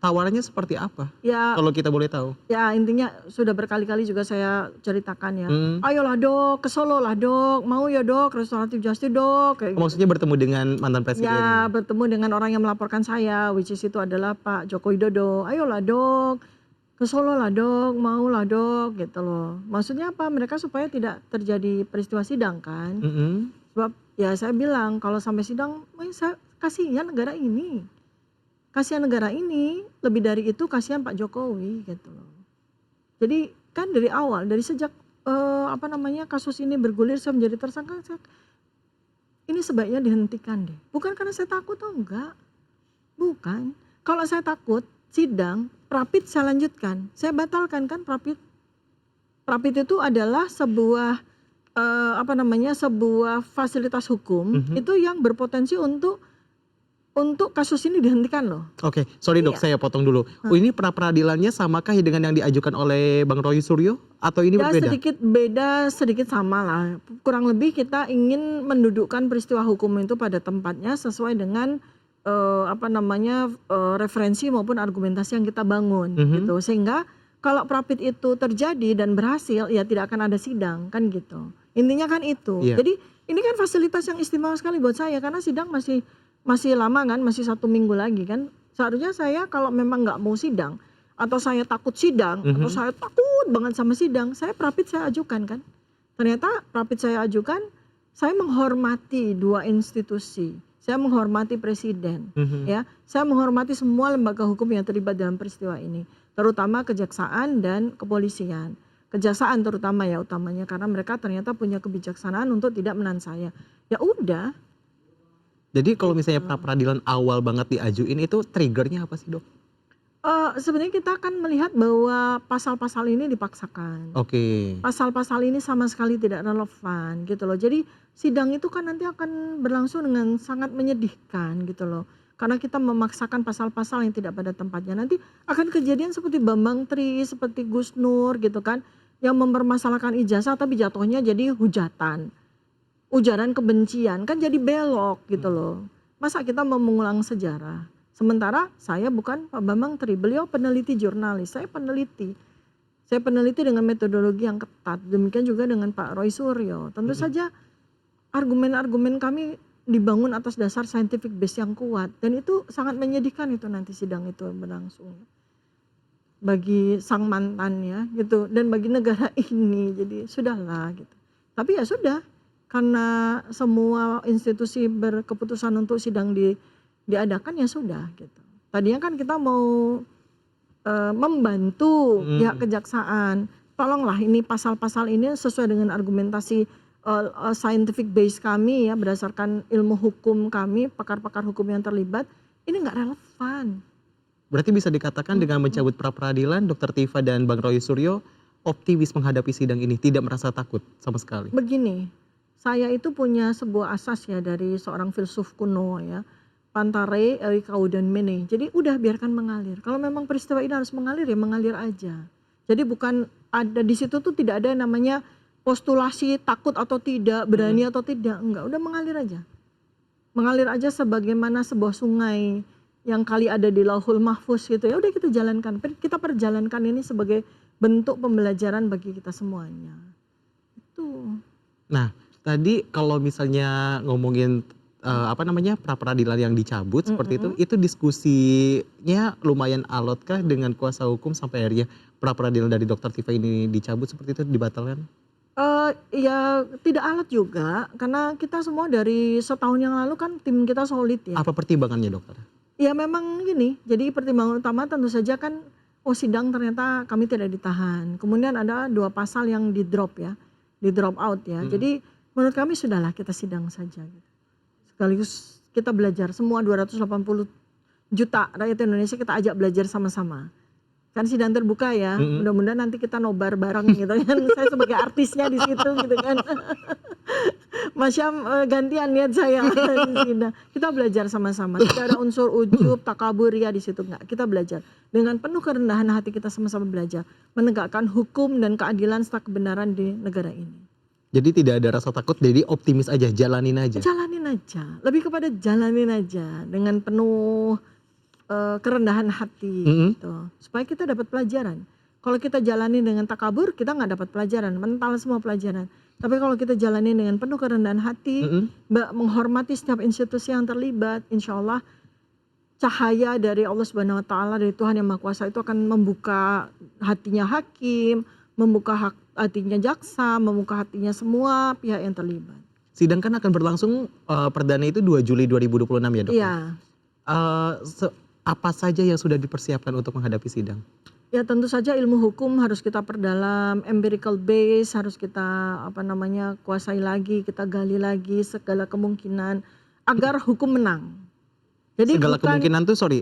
Tawarannya seperti apa? Ya, kalau kita boleh tahu. Ya intinya sudah berkali-kali juga saya ceritakan ya. Ayolah dok, ke Solo lah dok, mau ya dok, restoratif justice dok. Maksudnya bertemu dengan mantan presiden? Ya, bertemu dengan orang yang melaporkan saya, which is itu adalah Pak Joko Widodo. Ayolah dok, ke Solo lah dok, mau lah dok, gitu loh. Maksudnya apa? Mereka supaya tidak terjadi peristiwa sidang kan. Sebab ya saya bilang kalau sampai sidang, saya kasihan negara ini. Kasihan negara ini, lebih dari itu kasihan Pak Jokowi gitu loh. Jadi kan dari awal, dari sejak kasus ini bergulir saya menjadi tersangka, ini sebaiknya dihentikan deh. Bukan karena saya takut atau enggak, bukan. Kalau saya takut sidang, Prapit saya lanjutkan, saya batalkan kan Prapit. Prapit itu adalah sebuah sebuah fasilitas hukum itu yang berpotensi untuk kasus ini dihentikan loh. Oke, sorry dok, saya potong dulu. Ini pra-peradilannya samakah dengan yang diajukan oleh Bang Roy Suryo? Atau ini berbeda? Sedikit beda, sedikit sama lah. Kurang lebih kita ingin mendudukkan peristiwa hukum itu pada tempatnya sesuai dengan referensi maupun argumentasi yang kita bangun Mhm. gitu. Sehingga kalau Prapit itu terjadi dan berhasil, ya tidak akan ada sidang kan gitu. Intinya kan itu. Iya. Jadi ini kan fasilitas yang istimewa sekali buat saya karena sidang masih masih lama kan, masih 1 minggu lagi kan. Seharusnya saya kalau memang nggak mau sidang atau saya takut sidang atau Mhm. saya takut banget sama sidang, saya Prapit saya ajukan kan. Ternyata Prapit saya ajukan, saya menghormati 2 institusi. Saya menghormati presiden, Mhm. ya. Saya menghormati semua lembaga hukum yang terlibat dalam peristiwa ini, terutama kejaksaan dan kepolisian. Kejaksaan terutama ya utamanya karena mereka ternyata punya kebijaksanaan untuk tidak menahan saya. Ya udah, Jadi kalau misalnya gitu. pra peradilan awal banget diajuin itu triggernya apa sih, Dok? Sebenarnya kita akan melihat bahwa pasal-pasal ini dipaksakan. Oke. Pasal-pasal ini sama sekali tidak relevan gitu loh. Jadi sidang itu kan nanti akan berlangsung dengan sangat menyedihkan gitu loh. Karena kita memaksakan pasal-pasal yang tidak pada tempatnya. Nanti akan kejadian seperti Bambang Tri, seperti Gus Nur gitu kan. Yang mempermasalahkan ijazah tapi jatuhnya jadi hujatan. Ujaran kebencian kan jadi belok gitu loh. Masa kita mau mengulang sejarah. Sementara saya bukan Pak Bambang Tri, beliau peneliti jurnalis, saya peneliti. Saya peneliti dengan metodologi yang ketat, demikian juga dengan Pak Roy Suryo. Tentu Mhm. saja argumen-argumen kami dibangun atas dasar scientific base yang kuat dan itu sangat menyedihkan itu nanti sidang itu berlangsung. Bagi sang mantannya gitu dan bagi negara ini jadi sudahlah gitu. Tapi ya sudah karena semua institusi berkeputusan untuk sidang diadakan ya sudah gitu. Tadinya kan kita mau membantu pihak Mhm. kejaksaan, tolonglah ini pasal-pasal ini sesuai dengan argumentasi scientific base kami ya berdasarkan ilmu hukum kami, pakar-pakar hukum yang terlibat, ini nggak relevan. Berarti bisa dikatakan dengan Mhm. mencabut pra peradilan, Dokter Tifa dan Bang Roy Suryo optimis menghadapi sidang ini, tidak merasa takut sama sekali. Begini, saya itu punya sebuah asas ya dari seorang filsuf kuno ya, Pantare Kaudan Jadi udah biarkan mengalir. Kalau memang peristiwa ini harus mengalir ya mengalir aja. Jadi bukan ada di situ tuh tidak ada yang namanya postulasi takut atau tidak, berani Mhm. atau tidak, enggak, udah mengalir aja. Mengalir aja sebagaimana sebuah sungai yang kali ada di Lauhul Mahfuz gitu ya udah kita jalankan. Kita perjalankan ini sebagai bentuk pembelajaran bagi kita semuanya. Itu. Nah, tadi kalau misalnya ngomongin, apa namanya, pra peradilan yang dicabut seperti Mhm. itu diskusinya lumayan alot kah dengan kuasa hukum sampai akhirnya pra peradilan dari Dokter Tifa ini dicabut seperti itu, dibatalkan? Ya tidak alat juga, karena kita semua dari setahun yang lalu kan tim kita solid ya. Apa pertimbangannya, Dokter? Ya memang gini, jadi pertimbangan utama tentu saja kan, oh sidang ternyata kami tidak ditahan. Kemudian ada 2 pasal yang di-drop ya, di-drop out ya. Mhm. Jadi menurut kami sudahlah kita sidang saja gitu. Sekaligus kita belajar semua 280 juta rakyat Indonesia kita ajak belajar sama-sama. Kan sidang terbuka ya, Mhm. mudah-mudahan nanti kita nobar bareng gitu kan. Saya sebagai artisnya di situ gitu kan. Mas Syam, gantian lihat saya di sidang. Kita belajar sama-sama, tidak ada unsur ujub, takabur, ria di situ enggak. Kita belajar dengan penuh kerendahan hati kita sama-sama belajar menegakkan hukum dan keadilan serta kebenaran di negara ini. Jadi tidak ada rasa takut, jadi optimis aja, jalanin aja? Jalanin aja, lebih kepada jalanin aja dengan penuh kerendahan hati Mhm. gitu, supaya kita dapat pelajaran. Kalau kita jalani dengan takabur, kita nggak dapat pelajaran, mental semua pelajaran. Tapi kalau kita jalani dengan penuh kerendahan hati, Mhm. menghormati setiap institusi yang terlibat, insya Allah cahaya dari Allah Subhanahu Wa Taala dari Tuhan yang Maha Kuasa itu akan membuka hatinya hakim, membuka hatinya jaksa, membuka hatinya semua pihak yang terlibat. Sidang kan akan berlangsung, perdana itu 2 Juli 2026 ya, Dok, ya? Iya. Eee, se Apa saja yang sudah dipersiapkan untuk menghadapi sidang? Ya tentu saja ilmu hukum harus kita perdalam, empirical base harus kita kuasai lagi, kita gali lagi segala kemungkinan agar hukum menang. Jadi bukan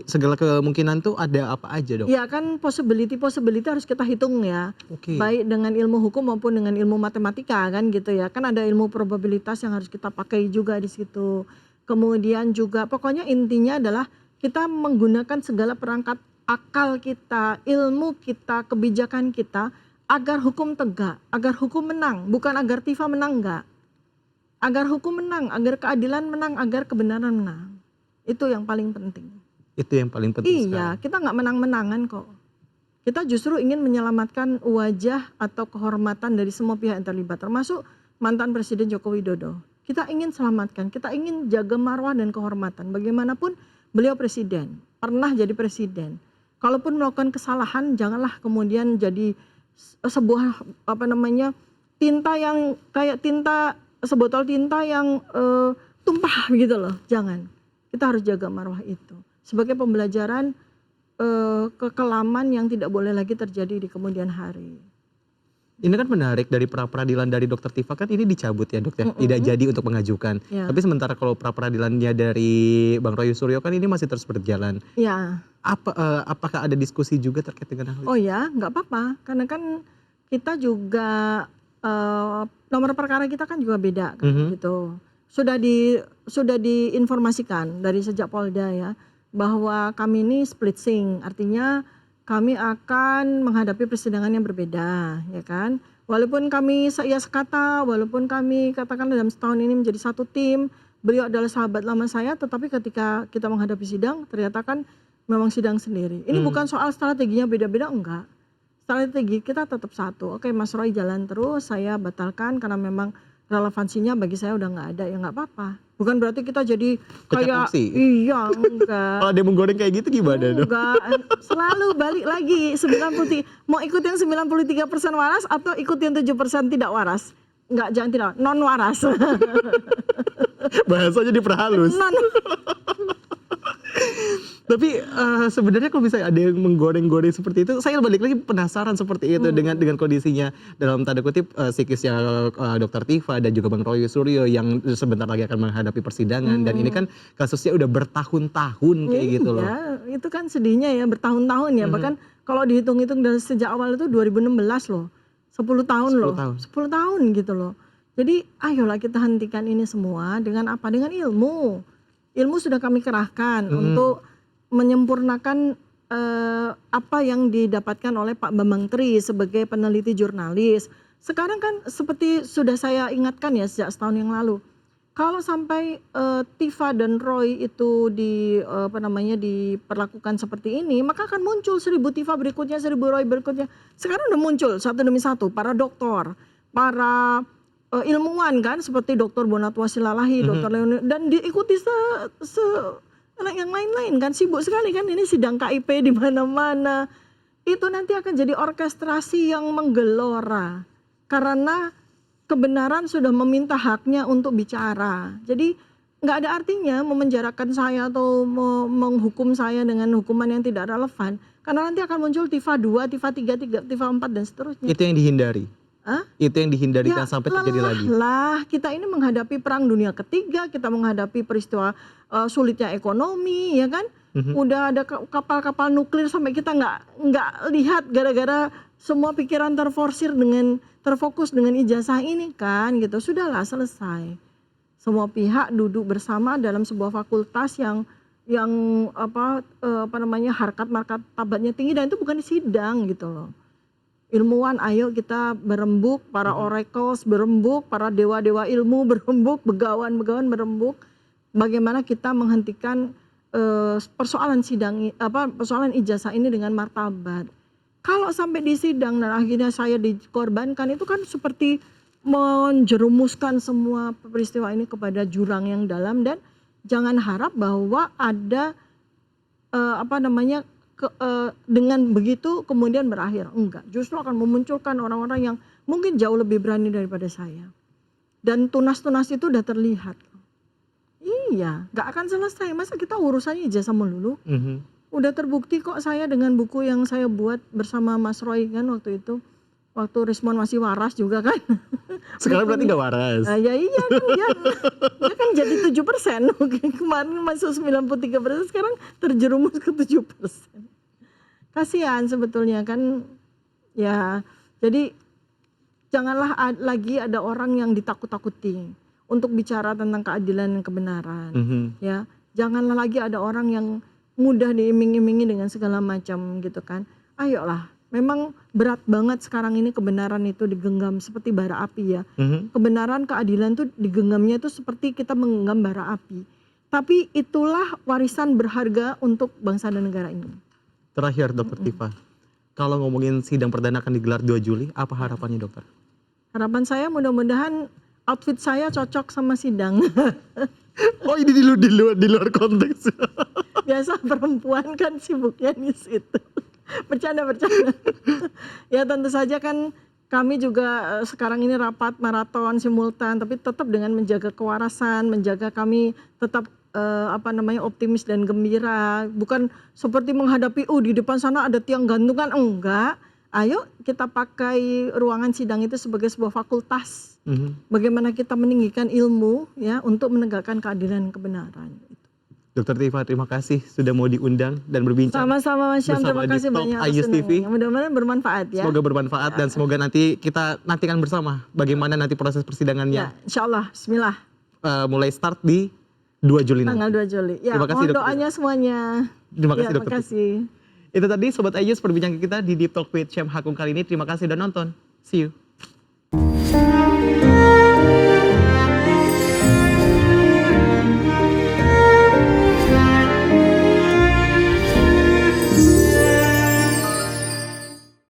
Segala kemungkinan tuh ada apa aja, Dok? ya kan possibility harus kita hitung ya. Oke. Baik dengan ilmu hukum maupun dengan ilmu matematika kan gitu ya. Kan ada ilmu probabilitas yang harus kita pakai juga di situ. Kemudian juga pokoknya intinya adalah kita menggunakan segala perangkat akal kita, ilmu kita, kebijakan kita agar hukum tegak, agar hukum menang, bukan agar Tifa menang enggak. Agar hukum menang, agar keadilan menang, agar kebenaran menang. Itu yang paling penting. Itu yang paling penting Iya, sekarang. kita nggak menang-menangan kok. Kita justru ingin menyelamatkan wajah atau kehormatan dari semua pihak yang terlibat, termasuk mantan Presiden Joko Widodo. Kita ingin selamatkan, kita ingin jaga marwah dan kehormatan. Bagaimanapun beliau presiden, pernah jadi presiden. Kalaupun melakukan kesalahan, janganlah kemudian jadi sebuah tinta yang kayak sebotol tinta yang tumpah gitu loh. Jangan. Kita harus jaga marwah itu sebagai pembelajaran kekelaman yang tidak boleh lagi terjadi di kemudian hari. Ini kan menarik, dari pra-peradilan dari Dokter Tifa kan ini dicabut ya dok ya, tidak jadi untuk mengajukan. Ya. Tapi sementara kalau pra-peradilannya dari Bang Roy Suryo kan ini masih terus berjalan. Ya. Apakah ada diskusi juga terkait dengan hal itu? Oh ya, nggak apa-apa. Karena kan kita juga nomor perkara kita kan juga beda kan gitu. Sudah diinformasikan dari sejak Polda ya bahwa kami ini split sync, artinya kami akan menghadapi persidangan yang berbeda, ya kan. Walaupun kami sekata, walaupun kami katakan dalam setahun ini menjadi satu tim, beliau adalah sahabat lama saya, tetapi ketika kita menghadapi sidang, ternyata kan memang sidang sendiri. Ini bukan soal strateginya beda-beda, enggak. Strategi kita tetap satu. Oke, Mas Roy jalan terus, saya batalkan karena memang relevansinya bagi saya udah nggak ada, ya nggak apa-apa. Bukan berarti kita jadi kayak iya, enggak. Kalau dia menggoreng kayak gitu gimana dok? Enggak, selalu balik lagi 90, mau ikut yang 93% waras atau ikut yang 7% tidak waras. Enggak, jangan tidak, non waras. Bahasanya diperhalus. Tapi sebenarnya kalau misalnya ada yang menggoreng-goreng seperti itu, saya balik lagi penasaran seperti itu dengan kondisinya dalam tanda kutip psikisnya Dokter Tifa dan juga Bang Roy Suryo yang sebentar lagi akan menghadapi persidangan dan ini kan kasusnya udah bertahun-tahun kayak gitu loh. Ya, itu kan sedihnya ya bertahun-tahun ya. Bahkan kalau dihitung-hitung dari sejak awal itu 2016 loh. 10 tahun loh. 10 tahun gitu loh. Jadi ayolah kita hentikan ini semua dengan apa? Dengan ilmu. Ilmu sudah kami kerahkan untuk menyempurnakan apa yang didapatkan oleh Pak Bambang Tri sebagai peneliti jurnalis. Sekarang kan seperti sudah saya ingatkan ya sejak setahun yang lalu. Kalau sampai Tifa dan Roy itu diperlakukan seperti ini, maka akan muncul 1000 Tifa berikutnya, 1000 Roy berikutnya. Sekarang udah muncul satu demi satu para dokter, para ilmuwan kan seperti Dr. Bonatwa Silalahi, Dr. Leonid, dan diikuti yang lain-lain kan, sibuk sekali kan ini sidang KIP di mana-mana. Itu nanti akan jadi orkestrasi yang menggelora karena kebenaran sudah meminta haknya untuk bicara. Jadi nggak ada artinya memenjarakan saya atau menghukum saya dengan hukuman yang tidak relevan karena nanti akan muncul Tifa 2, Tifa 3, Tifa 4 dan seterusnya. Itu yang dihindari. Itu yang dihindari Ya, kan sampai terjadi lagi. Lah, kita ini menghadapi perang dunia ketiga, kita menghadapi peristiwa sulitnya ekonomi, ya kan? Udah ada kapal-kapal nuklir sampai kita nggak lihat gara-gara semua pikiran terfokus dengan ijazah ini kan, gitu. Sudahlah, selesai. Semua pihak duduk bersama dalam sebuah fakultas yang harkat martabatnya tinggi dan itu bukan di sidang gitu loh. Ilmuwan ayo kita berembuk, para oracles berembuk, para dewa-dewa ilmu berembuk, begawan-begawan berembuk. Bagaimana kita menghentikan persoalan ijazah ini dengan martabat. Kalau sampai di sidang dan akhirnya saya dikorbankan, itu kan seperti menjerumuskan semua peristiwa ini kepada jurang yang dalam dan jangan harap bahwa ada dengan begitu kemudian berakhir. Enggak, justru akan memunculkan orang-orang yang mungkin jauh lebih berani daripada saya. Dan tunas-tunas itu udah terlihat. Iya, gak akan selesai. Masa kita urusannya ijazah melulu? Udah terbukti kok saya dengan buku yang saya buat bersama Mas Roy kan waktu itu. Waktu Rismon masih waras juga kan. Sekarang berarti gak waras. Ya iya kan dia kan jadi 7%. Kemarin masuk 93%, sekarang terjerumus ke 7%. Kasihan sebetulnya kan ya. Jadi janganlah lagi ada orang yang ditakut-takuti untuk bicara tentang keadilan dan kebenaran. Ya, janganlah lagi ada orang yang mudah diiming-imingi dengan segala macam gitu kan. Ayolah. Memang berat banget sekarang ini kebenaran itu digenggam seperti bara api ya. Kebenaran, keadilan tuh digenggamnya itu seperti kita menggenggam bara api. Tapi itulah warisan berharga untuk bangsa dan negara ini. Terakhir Dokter Tifa, kalau ngomongin sidang perdana akan digelar 2 Juli, apa harapannya dokter? Harapan saya mudah-mudahan outfit saya cocok sama sidang. Oh ini di luar konteks. Biasa perempuan kan sibuknya di situ. Bercanda. Ya tentu saja kan kami juga sekarang ini rapat maraton simultan, tapi tetap dengan menjaga kewarasan, menjaga kami tetap optimis dan gembira. Bukan seperti menghadapi di depan sana ada tiang gantungan, enggak. Ayo kita pakai ruangan sidang itu sebagai sebuah fakultas. Bagaimana kita meninggikan ilmu ya untuk menegakkan keadilan dan kebenaran. Dokter Tifa, terima kasih sudah mau diundang dan berbincang. Sama-sama Mas Syam, terima kasih banyak Ayus TV. Mudah-mudahan bermanfaat ya. Semoga bermanfaat dan semoga nanti kita nantikan bersama bagaimana nanti proses persidangannya. Ya, insya Allah, bismillah. Mulai start di 2 Juli nanti. Tanggal 2 Juli. Ya, terima kasih, mohon doanya semuanya. Terima kasih Terima Dokter. kasih. Itu tadi Sobat Ayus perbincangan kita di Deep Talk with Syam Hakung kali ini. Terima kasih sudah nonton. See you.